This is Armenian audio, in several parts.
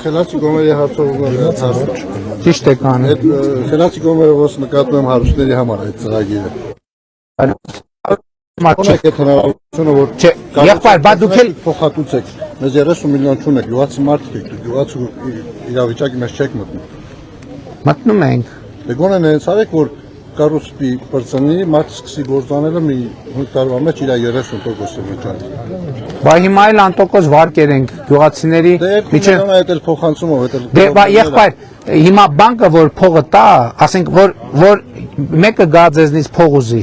խելացի գոմերի հարցողները հարցուց։ Ճիշտ եք անում։ Այդ խելացի գոմերը ոնց նկատում եմ հարուստների համար այդ ծրագիրը։ Մաչեք այդ հնարավորությունը որ եղբայր, բա դուք էլ փոխհատուցեք։ Մեզ 30 միլիոն չունեք, գյուղացի մարդիկ եք, գյուղացու իրավիճակի մեջ չեք մտնում։ մտնում ենք։ Դե գոնե նենց արեք որ կառուցվի բրցնի, մարդ սկսի գործանելը մի 5 տարվա մեջ իր 30% վճարի։ Բա հիմա էլ անտոկոս վարկեր ենք գյուղացիների միջև այդ էլ փոխանցումով այդ էլ։ Դե բա եղբայր, հիմա բանկը որ փողը տա, ասենք որ մեկը գա ձեզնից փող ուզի։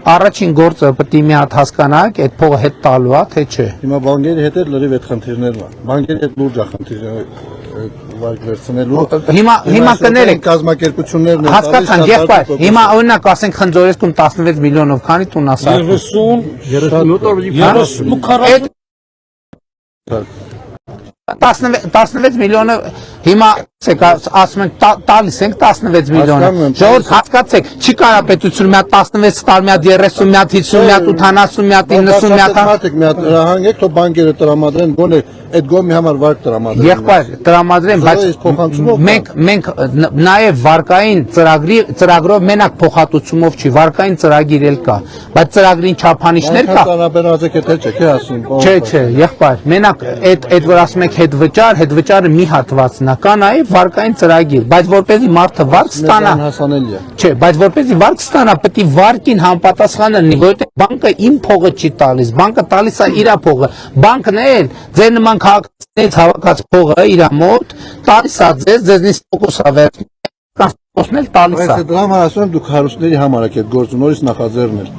Առաջին գործը պետք է մի հատ հասկանաք, այդ փողը հետ տալու է, թե չէ։ Հիմա բանկերի հետ էլ լրիվ այդ խնդիրներն են։ Բանկերի հետ լուրջ է խնդիրը վարկ վերցնելու։ Հիմա կներեք կազմակերպություններն են։ Հասկացանք, եղբայր, հիմա օրինակ ասենք Խնձորեսկում 16 միլիոնով քանի տուն ասա։ 16 միլիոնը հիմա ասում ենք տալիս ենք 16 միլիոնը ժողովուրդ հասկացեք չի կարա պետություն մի հատ 16 տալ մի հատ 30 մի հատ 50 մի հատ 80 մի հատ 90 մի հատ մարդիկ մի հատ հանգեք թող բանկերը տրամադրեն գոնե այդ գոմի համար վարկ տրամադրեն եղբայր տրամադրեն բայց մենք նաև վարկային ծրագրով մենակ փոխհատուցումով չի վարկային ծրագիր էլ կա բայց ծրագրին չափանիշներ կա տարաբերած եք թե չէ ասին չէ եղբայր մենակ այդ որ ասում եք հետ վճարը մի հատվածն է կա նաև վարկային ծրագիր բայց որպեսզի մարդը վարկ ստանա հասանելի է չէ բայց որպեսզի վարկ ստանա պետք է վարկին համապատասխան լինի որովհետև բանկը իմ փողը չի տալիս բանկը տալիս է իր փողը բանկն էլ ձեր նման քաղաքացիներից հավաքած փողը իր մոտ տալիս է ձեզնից տոկոս ավերել կանսել տալիս է բայց դրա համար ասում եմ դուք հարուստների համար եք այդ գործը նորից նախաձեռնել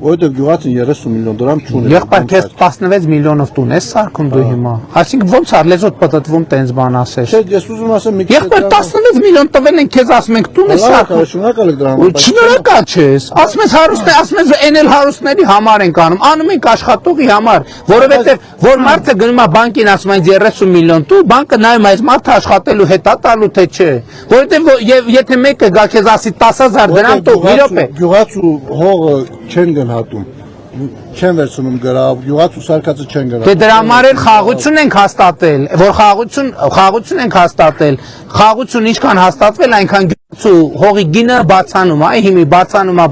որովհետև գյուղացին 30 միլիոն դրամ չունի եղբայր քեզ 16 միլիոնով տուն ես սարքում դու հիմա այսինքն ոնց ա լեզոտ պատտվում տենց բան ասես չէ ես ուզում ասեմ մի եղբայր 16 միլիոն տվել են քեզ ասում ենք տուն ես սարքում շնորհակալ եք դրա համար շնորհակալ չես ասում ես հարուստներ ասում ես էնել հարուստների համար ենք անում ենք աշխատողի համար որովհետև որ մարդը գնում է բանկին ասում այն 30 միլիոն տու բանկը նայում այս մարդը աշխատելու հետա տալու թե չէ որովհետև եթե մեկը գա քեզ ասի 10000 դրամ տու մի րոպե գյուղացու հողը չեն գնահատում չեն վերցնում գրավ գյուղացու սարկածը չեն գնահատում դե դրա համար էլ խաղություն ենք հաստատել որ խաղություն ենք հաստատել խաղություն ինչքան հաստատվել այնքան գյուղացու հողի գինը բացանում է հիմի բացանում է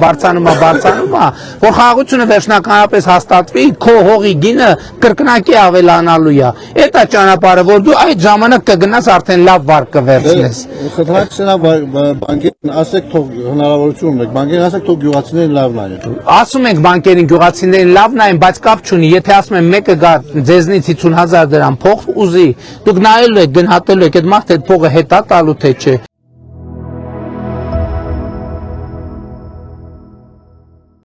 որ խաղությունը վերջնականապես հաստատվի քո հողի գինը կրկնակի ավելանալու է այդ է ճանապարհը որ դու այդ ժամանակ կգնաս արդեն լավ վարկ կվերցնես խնդրակ սենա բանկերին ասեք թող հնարավորություն ունեք բանկերին ասեք թող գյուղացիներին լավ նայեն ասում ենք բանկերին գյուղացիներին լավ նայեն բայց կապ չունի եթե ասում են մեկը գա ձեզնից 50000 դրամ փող ուզի դուք նայելու եք գնահատելու եք այդ մարդը այդ փողը հետա տալու թե չէ